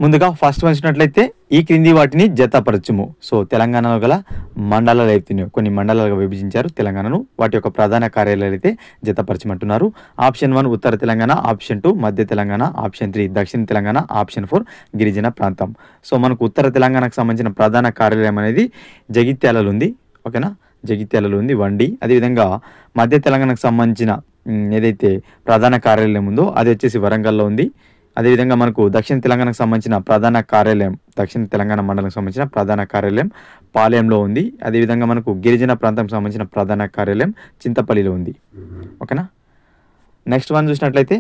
ముందుగా ఫస్ట్ వచ్చినట్లయితే ఈ క్రింది వాటిని జతపరచుము. సో తెలంగాణలో గల మండలాలు అయితే కొన్ని మండలాలుగా విభజించారు తెలంగాణను. వాటి యొక్క ప్రధాన కార్యాలయాలు అయితే జతపరచమంటున్నారు. ఆప్షన్ 1 ఉత్తర తెలంగాణ, ఆప్షన్ 2 మధ్య తెలంగాణ, ఆప్షన్ 3 దక్షిణ తెలంగాణ, ఆప్షన్ 4 గిరిజన ప్రాంతం. సో మనకు ఉత్తర తెలంగాణకు సంబంధించిన ప్రధాన కార్యాలయం అనేది జగిత్యాలలో ఉంది. ఓకేనా, జగిత్యాలలో ఉంది వండి. అదేవిధంగా మధ్య తెలంగాణకు సంబంధించిన ఏదైతే ప్రధాన కార్యాలయం ఉందో అది వచ్చేసి వరంగల్లో ఉంది. అదేవిధంగా మనకు దక్షిణ తెలంగాణకు సంబంధించిన ప్రధాన కార్యాలయం, దక్షిణ తెలంగాణ మండలంకి సంబంధించిన ప్రధాన కార్యాలయం పాలెంలో ఉంది. అదేవిధంగా మనకు గిరిజన ప్రాంతానికి సంబంధించిన ప్రధాన కార్యాలయం చింతపల్లిలో ఉంది. ఓకేనా, నెక్స్ట్ వన్ చూసినట్లయితే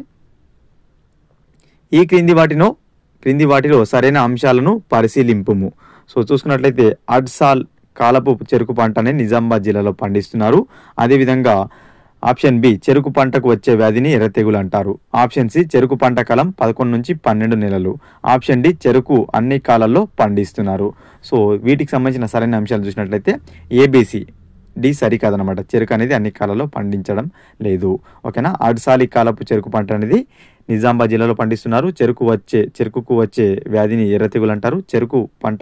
ఈ క్రింది వాటిలో సరైన అంశాలను పరిశీలింపుము. సో చూసుకున్నట్లయితే అడ్సాల్ కాలపు చెరుకు పంటని నిజామాబాద్ జిల్లాలో పండిస్తున్నారు. అదేవిధంగా ఆప్షన్ బి చెరుకు పంటకు వచ్చే వ్యాధిని ఎర్రతెగులు అంటారు. ఆప్షన్ సి చెరుకు పంట కాలం 11 నుంచి 12 నెలలు. ఆప్షన్ డి చెరుకు అన్ని కాలాల్లో పండిస్తున్నారు. సో వీటికి సంబంధించిన సరైన అంశాలు చూసినట్లయితే ఏబిసి డి సరికాదనమాట. చెరుకు అనేది అన్ని కాలాల్లో పండించడం లేదు. ఓకేనా, అడ్సాలి కాలపు చెరుకు పంట అనేది నిజామాబాద్ జిల్లాలో పండిస్తున్నారు. చెరుకుకు వచ్చే వ్యాధిని ఎర్రతెగులు అంటారు. చెరుకు పంట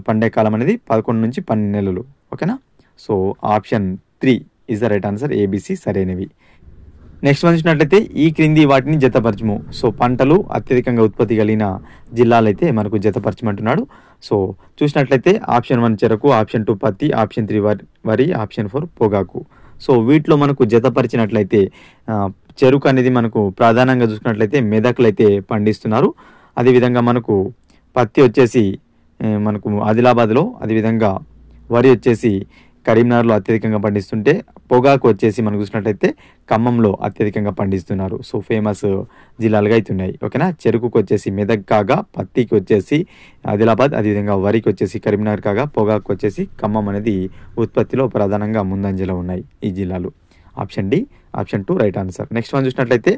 పండే కాలం అనేది 11 నుంచి 12 నెలలు. ఓకేనా, so option 3 is the right answer. A B C సరైనవి. నెక్స్ట్ వన్ చూసినట్లయితే ఈ క్రింది వాటిని జతపరచము. సో పంటలు అత్యధికంగా ఉత్పత్తి కలిగిన జిల్లాలు అయితే మనకు జతపరచమంటున్నాడు. సో చూసినట్లయితే ఆప్షన్ 1 చెరకు, ఆప్షన్ 2 పత్తి, ఆప్షన్ 3 వరి, ఆప్షన్ 4 పొగాకు. సో వీటిలో మనకు జతపరిచినట్లయితే చెరుకు అనేది మనకు ప్రధానంగా చూసుకున్నట్లయితే మెదక్లు అయితే పండిస్తున్నారు. అదేవిధంగా మనకు పత్తి వచ్చేసి మనకు ఆదిలాబాద్లో, అదేవిధంగా వరి వచ్చేసి కరీంనగర్లో అత్యధికంగా పండిస్తుంటే పొగాకు వచ్చేసి మనం చూసినట్లయితే ఖమ్మంలో అత్యధికంగా పండిస్తున్నారు. సో ఫేమస్ జిల్లాలుగా అయితే ఉన్నాయి. ఓకేనా, చెరుకుకు వచ్చేసి మెదక్ కాగా, పత్తికి వచ్చేసి ఆదిలాబాద్, అదేవిధంగా వరికి వచ్చేసి కరీంనగర్ కాగా, పొగాకు వచ్చేసి ఖమ్మం అనేది ఉత్పత్తిలో ప్రధానంగా ముందంజలో ఉన్నాయి ఈ జిల్లాలు. Option D, option 2 right answer. Next one చూసినట్లయితే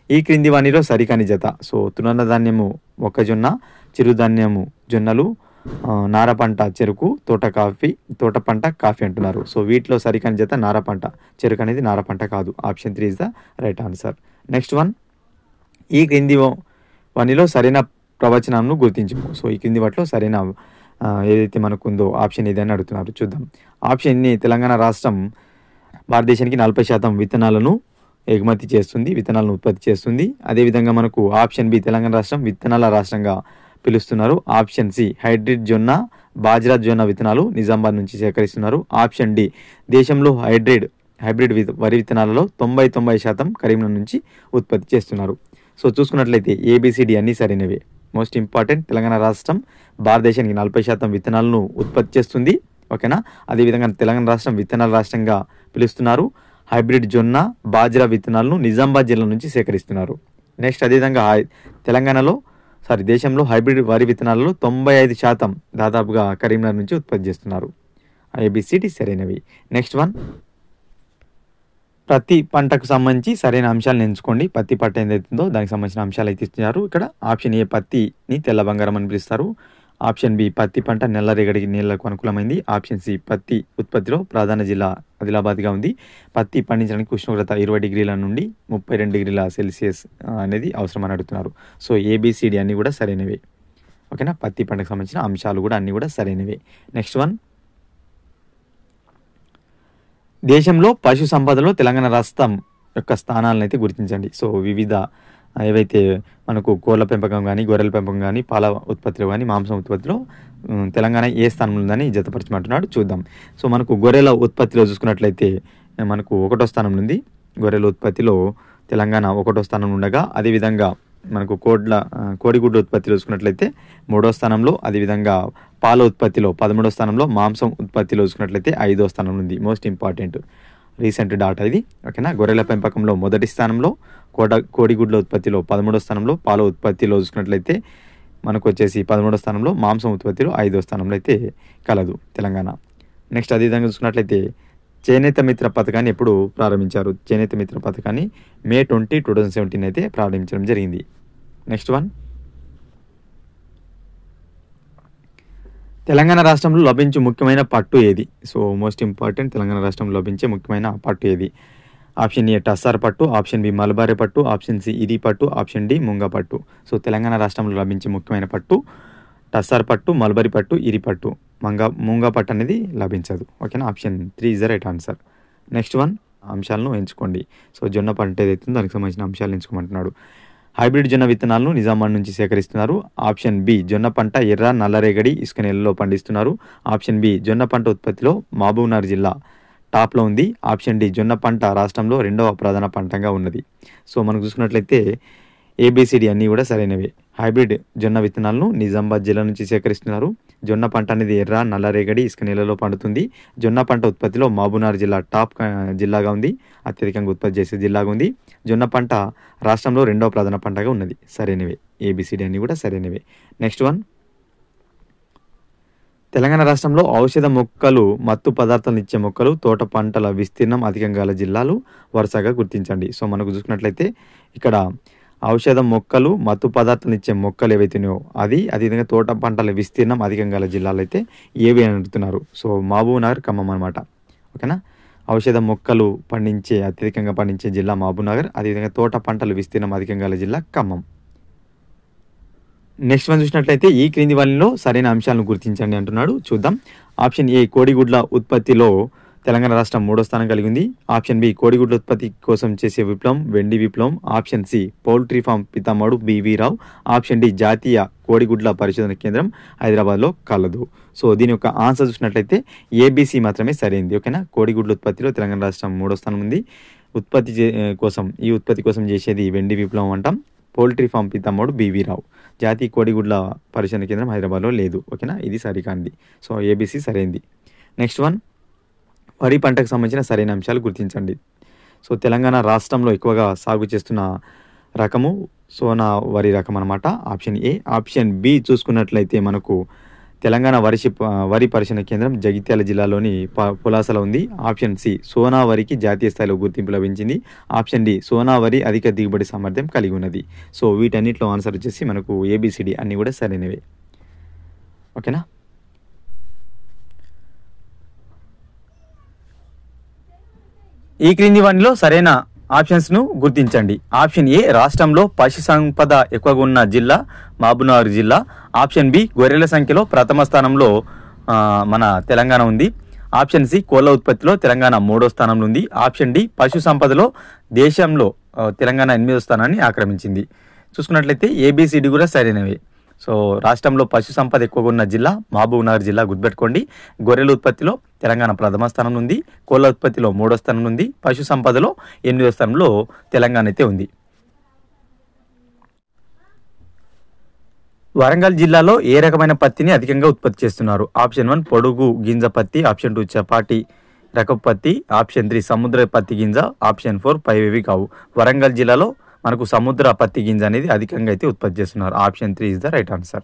ఈ క్రింది వాణిలో సరికాని జత. సో తృణధాన్యము మొక్కజొన్న, చిరుధాన్యము జొన్నలు, నార పంట చెరుకు, తోట పంట కాఫీ అంటున్నారు. సో వీటిలో సరికాని జత నార పంట. చెరుకు అనేది నార పంట కాదు. Option 3 is the right answer. Next one ఈ క్రింది వానిలో సరైన ప్రవచనాలను గుర్తించము. సో ఈ క్రింది వాటిలో సరైన ఏదైతే మనకు ఉందో ఆప్షన్ ఏదైనా అడుగుతున్నారు. చూద్దాం. ఆప్షన్ ఏ తెలంగాణ రాష్ట్రం భారతదేశానికి 40% విత్తనాలను ఎగుమతి చేస్తుంది, విత్తనాలను ఉత్పత్తి చేస్తుంది. అదేవిధంగా మనకు ఆప్షన్ బి తెలంగాణ రాష్ట్రం విత్తనాల రాష్ట్రంగా పిలుస్తున్నారు. ఆప్షన్ సి హైబ్రిడ్ జొన్న, బాజ్రా జొన్న విత్తనాలు నిజామాబాద్ నుంచి సేకరిస్తున్నారు. ఆప్షన్ డి దేశంలో హైబ్రిడ్ వరి విత్తనాలలో 90% కరీంనగర్ నుంచి ఉత్పత్తి చేస్తున్నారు. సో చూసుకున్నట్లయితే ఏబిసిడి అన్ని సరైనవే. మోస్ట్ ఇంపార్టెంట్, తెలంగాణ రాష్ట్రం భారతదేశానికి 40% విత్తనాలను ఉత్పత్తి చేస్తుంది. ఓకేనా, అదేవిధంగా తెలంగాణ రాష్ట్రం విత్తనాల రాష్ట్రంగా పిలుస్తున్నారు. హైబ్రిడ్ జొన్న, బాజ్రా విత్తనాలను నిజామాబాద్ జిల్లా నుంచి సేకరిస్తున్నారు. నెక్స్ట్ అదేవిధంగా దేశంలో హైబ్రిడ్ వరి విత్తనాలలో 95% దాదాపుగా కరీంనగర్ నుంచి ఉత్పత్తి చేస్తున్నారు. ఏబిసిడి సరైనవి. నెక్స్ట్ వన్ ప్రతి పంటకు సంబంధించి సరైన అంశాలను ఎంచుకోండి. పత్తి పంట ఏదైతుందో దానికి సంబంధించిన అంశాలు అయితే ఇస్తున్నారు. ఇక్కడ ఆప్షన్ ఏ పత్తిని తెల్ల బంగారం అని పిలుస్తారు. ఆప్షన్ బి పత్తి పంట నల్లరేగడి నీళ్లకు అనుకూలమైంది. ఆప్షన్ సి పత్తి ఉత్పత్తిలో ప్రధాన జిల్లా ఆదిలాబాద్గా ఉంది. పత్తి పండించడానికి ఉష్ణోగ్రత 20 డిగ్రీల నుండి 32 డిగ్రీల సెల్సియస్ అనేది అవసరం అని అడుగుతున్నారు. సో ఏబిసిడి అన్నీ కూడా సరైనవే. ఓకేనా, పత్తి పంటకు సంబంధించిన అంశాలు కూడా అన్నీ కూడా సరైనవే. నెక్స్ట్ వన్ దేశంలో పశు సంపదలో తెలంగాణ రాష్ట్రం యొక్క స్థానాలను అయితే గుర్తించండి. సో వివిధ ఏవైతే మనకు కోళ్ళ పెంపకం కానీ, గొర్రెల పెంపకం కానీ, పాల ఉత్పత్తిలో కానీ, మాంసం ఉత్పత్తిలో తెలంగాణ ఏ స్థానంలో ఉందని జతపరచమంటున్నాడు. చూద్దాం. సో మనకు గొర్రెల ఉత్పత్తిలో చూసుకున్నట్లయితే మనకు 1వ స్థానంలో ఉంది. గొర్రెల ఉత్పత్తిలో తెలంగాణ 1వ స్థానంలో ఉండగా, అదేవిధంగా మనకు కోడిగుడ్డు ఉత్పత్తిలో చూసుకున్నట్లయితే 3వ స్థానంలో, అదేవిధంగా పాల ఉత్పత్తిలో 13వ స్థానంలో, మాంసం ఉత్పత్తిలో చూసుకున్నట్లయితే 5వ స్థానంలో ఉంది. మోస్ట్ ఇంపార్టెంట్ రీసెంట్ డాటా ఇది. ఓకేనా, గొర్రెల పెంపకంలో 1వ స్థానంలో, కోడిగుడ్ల ఉత్పత్తిలో 13వ స్థానంలో, పాల ఉత్పత్తిలో చూసుకున్నట్లయితే మనకు వచ్చేసి 13వ స్థానంలో, మాంసం ఉత్పత్తిలో 5వ స్థానంలో అయితే కలదు తెలంగాణ. నెక్స్ట్ అదేవిధంగా చూసుకున్నట్లయితే చేనేత మిత్ర పథకాన్ని ఎప్పుడు ప్రారంభించారు? చేనేత మిత్ర పథకాన్ని May 20, 2017 అయితే ప్రారంభించడం జరిగింది. నెక్స్ట్ వన్ తెలంగాణ రాష్ట్రంలో లభించే ముఖ్యమైన పట్టు ఏది? సో మోస్ట్ ఇంపార్టెంట్, తెలంగాణ రాష్ట్రంలో లభించే ముఖ్యమైన పట్టు ఏది? ఆప్షన్ ఏ టస్సార్ పట్టు, ఆప్షన్ బి మలబారి పట్టు, ఆప్షన్ సి ఇరి పట్టు, ఆప్షన్ డి ముంగ పట్టు. సో తెలంగాణ రాష్ట్రంలో లభించే ముఖ్యమైన పట్టు టస్సార్ పట్టు, మల్బరీ పట్టు, ఇరి పట్టు. ముంగా పట్టు అనేది లభించదు. ఓకేనా, option 3 is the right answer. Next one అంశాలను ఎంచుకోండి. సో జొన్న పంట ఏదైతుందో దానికి సంబంధించిన అంశాలను ఎంచుకోమంటున్నాడు. హైబ్రిడ్ జొన్న విత్తనాలను నిజామాబాద్ నుంచి సేకరిస్తున్నారు. ఆప్షన్ బి జొన్న పంట ఎర్ర నల్లరేగడి ఇసుక నేలలో పండిస్తున్నారు. ఆప్షన్ బి జొన్న పంట ఉత్పత్తిలో మహబూబ్నగర్ జిల్లా టాప్లో ఉంది. ఆప్షన్ డి జొన్న పంట రాష్ట్రంలో 2వ ప్రధాన పంటగా ఉన్నది. సో మనకు చూసుకున్నట్లయితే ఏబిసిడి అన్నీ కూడా సరైనవే. హైబ్రిడ్ జొన్న విత్తనాలను నిజామాబాద్ జిల్లా నుంచి సేకరిస్తున్నారు. జొన్న పంట అనేది ఎర్ర నల్లరేగడి ఇసుక నేలలో పండుతుంది. జొన్న పంట ఉత్పత్తిలో మహబూబ్నగర్ జిల్లా టాప్ జిల్లాగా ఉంది, అత్యధికంగా ఉత్పత్తి చేసే జిల్లాగా ఉంది. జొన్న పంట రాష్ట్రంలో 2వ ప్రధాన పంటగా ఉన్నది. సరైనవే, ఏబిసిడి అన్నీ కూడా సరైనవే. నెక్స్ట్ వన్, తెలంగాణ రాష్ట్రంలో ఔషధ మొక్కలు మత్తు పదార్థాలను ఇచ్చే మొక్కలు తోట పంటల విస్తీర్ణం అధికంగా గల జిల్లాలు వరుసగా గుర్తించండి. సో మనకు చూసుకున్నట్లయితే ఇక్కడ ఔషధ మొక్కలు మత్తు పదార్థాలను ఇచ్చే మొక్కలు ఏవైతున్నాయో అదేవిధంగా తోట పంటల విస్తీర్ణం అధికంగా గల జిల్లాలు అయితే ఏవి అని అడుగుతున్నారు. సో మహబూబ్నగర్, ఖమ్మం అనమాట. ఓకేనా, ఔషధ మొక్కలు అత్యధికంగా పండించే జిల్లా మహబూబ్నగర్, అదేవిధంగా తోట పంటల విస్తీర్ణం అధికంగా గల జిల్లా ఖమ్మం. నెక్స్ట్ వన్ చూసినట్లయితే ఈ క్రింది వాటిలో సరైన అంశాలను గుర్తించండి అంటున్నాడు. చూద్దాం. ఆప్షన్ ఏ కోడిగుడ్ల ఉత్పత్తిలో తెలంగాణ రాష్ట్రం 3వ స్థానం కలిగి ఉంది. ఆప్షన్ బి కోడిగుడ్ల ఉత్పత్తి కోసం చేసే విప్లవం వెండి విప్లవం. ఆప్షన్ సి పౌల్ట్రీ ఫామ్ పితామహుడు బివి రావు. ఆప్షన్ డి జాతీయ కోడిగుడ్ల పరిశోధన కేంద్రం హైదరాబాద్లో కలదు. సో దీని యొక్క ఆన్సర్ చూసినట్లయితే ఏబిసి మాత్రమే సరైనది. ఓకేనా, కోడిగుడ్ల ఉత్పత్తిలో తెలంగాణ రాష్ట్రం 3వ స్థానం ఉంది. ఈ ఉత్పత్తి కోసం చేసేది వెండి విప్లవం అంటాం. పౌల్ట్రీ ఫామ్ పితామహుడు బివి రావు. జాతీయ కోడిగుడ్ల పరిశోధన కేంద్రం హైదరాబాద్లో లేదు. ఓకేనా, ఇది సరికాంది. సో ఏబిసి సరైనది. నెక్స్ట్ వన్, వరి పంటకు సంబంధించిన సరైన అంశాలు గుర్తించండి. సో తెలంగాణ రాష్ట్రంలో ఎక్కువగా సాగు చేస్తున్న రకము సోనా వరి రకం అనమాట. Option A. ఆప్షన్ బి చూసుకున్నట్లయితే మనకు తెలంగాణ వరి పరిశోధన కేంద్రం జగిత్యాల జిల్లాలోని పులాసలో ఉంది. ఆప్షన్ సి సోనా వరికి జాతీయ స్థాయిలో గుర్తింపు లభించింది. ఆప్షన్ డి సోనా వరి అధిక దిగుబడి సామర్థ్యం కలిగి ఉన్నది. సో వీటన్నిటిలో ఆన్సర్ వచ్చేసి మనకు ఏబిసిడి అన్నీ కూడా సరైనవే. ఓకేనా, ఈ క్రింది వాటిలో సరైన ఆప్షన్స్ను గుర్తించండి. ఆప్షన్ ఏ రాష్ట్రంలో పశు సంపద ఎక్కువగా ఉన్న జిల్లా మహబూబ్నగర్ జిల్లా. ఆప్షన్ బి గొర్రెల సంఖ్యలో ప్రథమ స్థానంలో మన తెలంగాణ ఉంది. ఆప్షన్ సి కోళ్ల ఉత్పత్తిలో తెలంగాణ 3వ స్థానంలో ఉంది. ఆప్షన్ డి పశు సంపదలో దేశంలో తెలంగాణ 8వ స్థానాన్ని ఆక్రమించింది. చూసుకున్నట్లయితే ఏబిసిడి కూడా సరైనవి. సో రాష్ట్రంలో పశు సంపద ఎక్కువగా ఉన్న జిల్లా మహబూబ్నగర్ జిల్లా గుర్తుపెట్టుకోండి. గొర్రెల ఉత్పత్తిలో తెలంగాణ ప్రథమ స్థానం ఉంది. కోళ్ల ఉత్పత్తిలో 3వ స్థానం ఉంది. పశు సంపదలో 8వ స్థానంలో తెలంగాణ అయితే ఉంది. వరంగల్ జిల్లాలో ఏ రకమైన పత్తిని అధికంగా ఉత్పత్తి చేస్తున్నారు? ఆప్షన్ 1 పొడుగు గింజ పత్తి. ఆప్షన్ 2 చపాటి రకపు పత్తి. ఆప్షన్ 3 సముద్ర పత్తి గింజ. ఆప్షన్ 4 పైవేవి కావు. వరంగల్ జిల్లాలో మనకు సముద్ర పత్తి గింజ అనేది అధికంగా అయితే ఉత్పత్తి చేస్తున్నారు. Option 3 is the right answer.